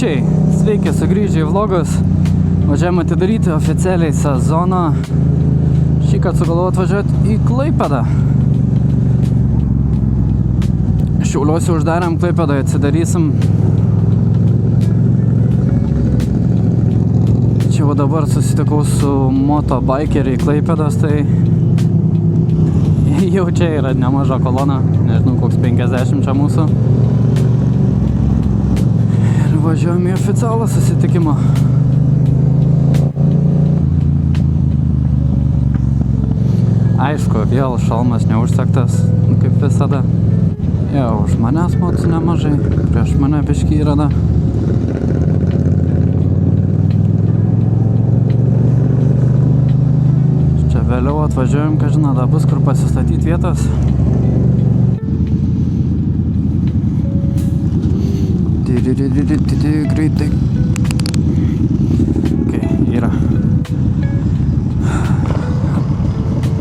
Bičiuliai, sveiki sugrįžę į vlogus. Važiavome atidaryti oficialiai sezoną. Šįkart sugalvojau atvažiuoti į Klaipėdą. Šiauliuose uždarėm, Klaipėdoje atsidarysim. Čia va dabar susitikau su motobikeriai Klaipėdos, tai jau čia yra nemaža kolona, nežinau, koks 50 čia mūsų. Ir važiuojame į oficialų susitikimą. Aišku, vėl šalmas neužsegtas, kaip visada. Jau, už manęs motų nemažai, prieš mane biškį yra. Čia vėliau atvažiuojam, ką žinot, bus kur pasistatyti vietas. Greitai. Okay, yra.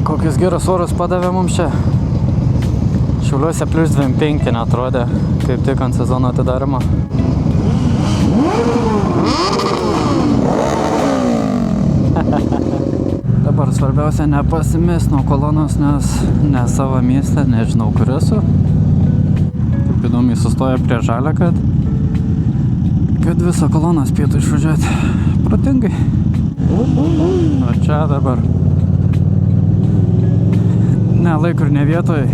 Kokius geras oras padavė mums čia. Šiauliuose plius 25 netrodė, kaip tik ant sezono atidarimo. Dabar svarbiausia nepasimest nuo kolonos, nes ne savo mieste, nežinau kur esu. Taip įdomiai sustoja prie žalio, kad visą koloną spėtų išvažiuoti protingai. O čia dabar ne laiku ir ne vietoj.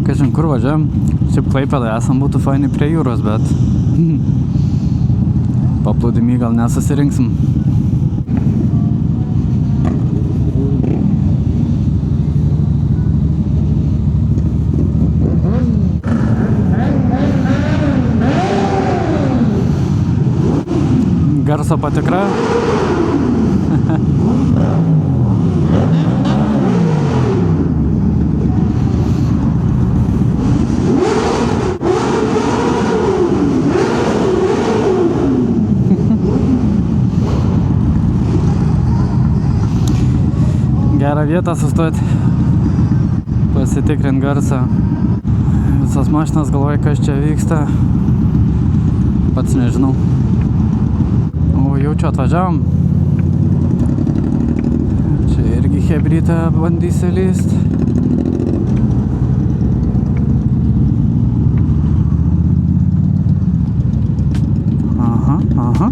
Kažin kur važiuojam. Šiaip Klaipėdoje esam, būtų fainai prie jūros, bet paplūdimy gal nesusirinksim. Garso patikra. Gerą vietą sustoti, pasitikrint garsą. Visas mašinas galvoja, kas čia vyksta. Pats nežinau. O jau čia atvažiavom. Čia irgi hebrytą bandysiu lyst. Aha.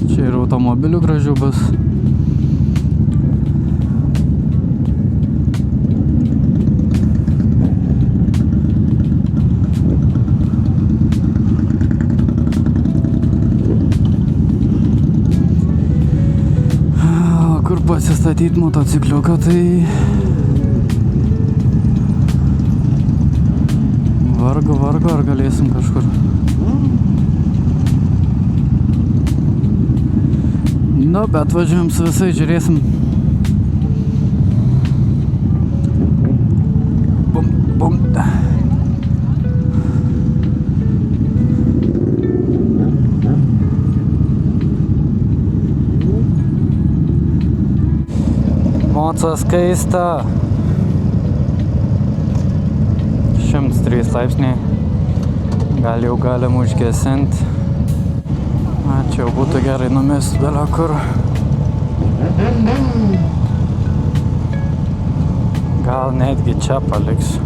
Čia ir automobilių gražių bus. Kur pasistatyti motocikliuką, tai vargu ar galėsim kažkur. Nu, bet važiuojam su visai, žiūrėsim. Bum. Mocas kaista. 103 laipsniai. Gal jau galim užgesinti. Čia jau būtų gerai numest belio kur. Gal netgi čia paliksiu.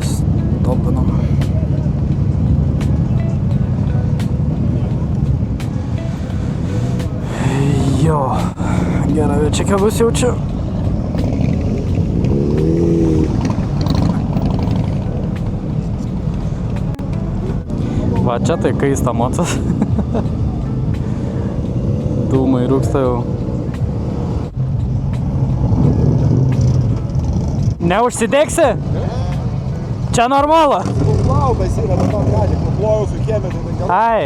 Stopinam. Jo, gera viečiakė bus jaučiu. Va, čia tai kaista mocas. Dūmai rūksta jau. Neužsidegsi? Čia normalu. Nuplaubas yra, bet man gali, nuplojau su kiemė, tai gal... Ai.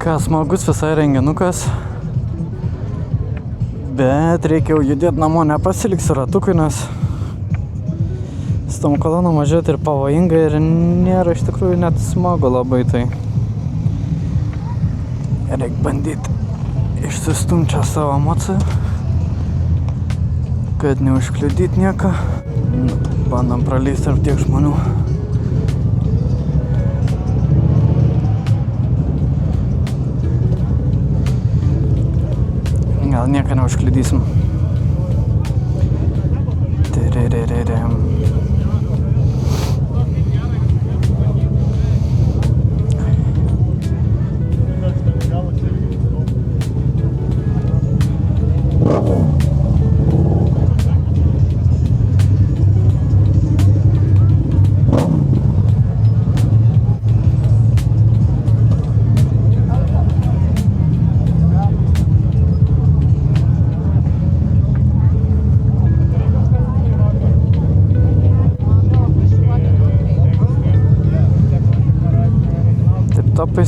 Ką, smagus visai renginukas. Bet reikia jau judėti namo, nepasiliksiu ratukui, nes su tom kolonom važiuoti ir pavojinga ir nėra iš tikrųjų net smagu labai tai. Reikia bandyti išsistumti čia savo emociją, kad neužkliudyti nieką. Bandom pralysti tarp tiek žmonių. Gal nieką neužkliudysim.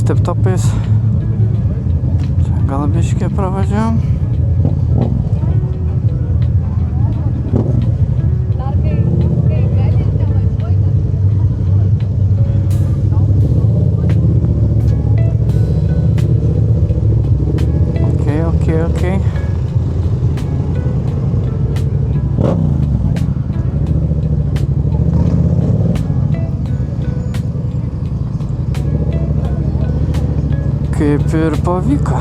Tip-topais. Čia gal biškį pravažiavom. Okay. Kaip ir pavyko.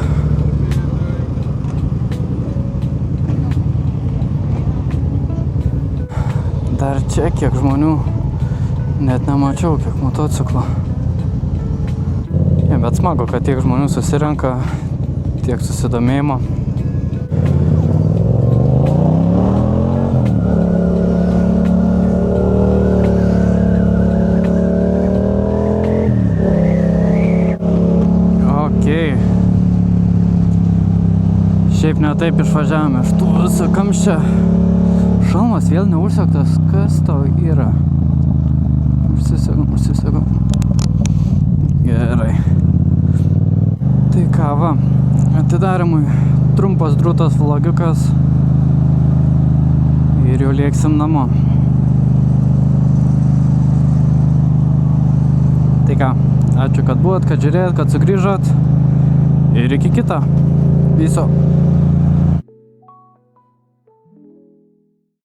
Dar čia kiek žmonių, net nemačiau, kiek motociklų. Ja, bet smagu, kad tiek žmonių susirenka, tiek susidomėjimo. Šiaip ne taip išvažiavome iš tų visų kamščio. Šalmas vėl neužsegtas. Kas tau yra? Užsisegam. Gerai. Tai ką, va. Atidarimui trumpas drūtas vlogiukas. Ir jau lėksim namo. Tai ką, ačiū, kad buvot, kad žiūrėjot, kad sugrįžot. Ir iki kito. Viso.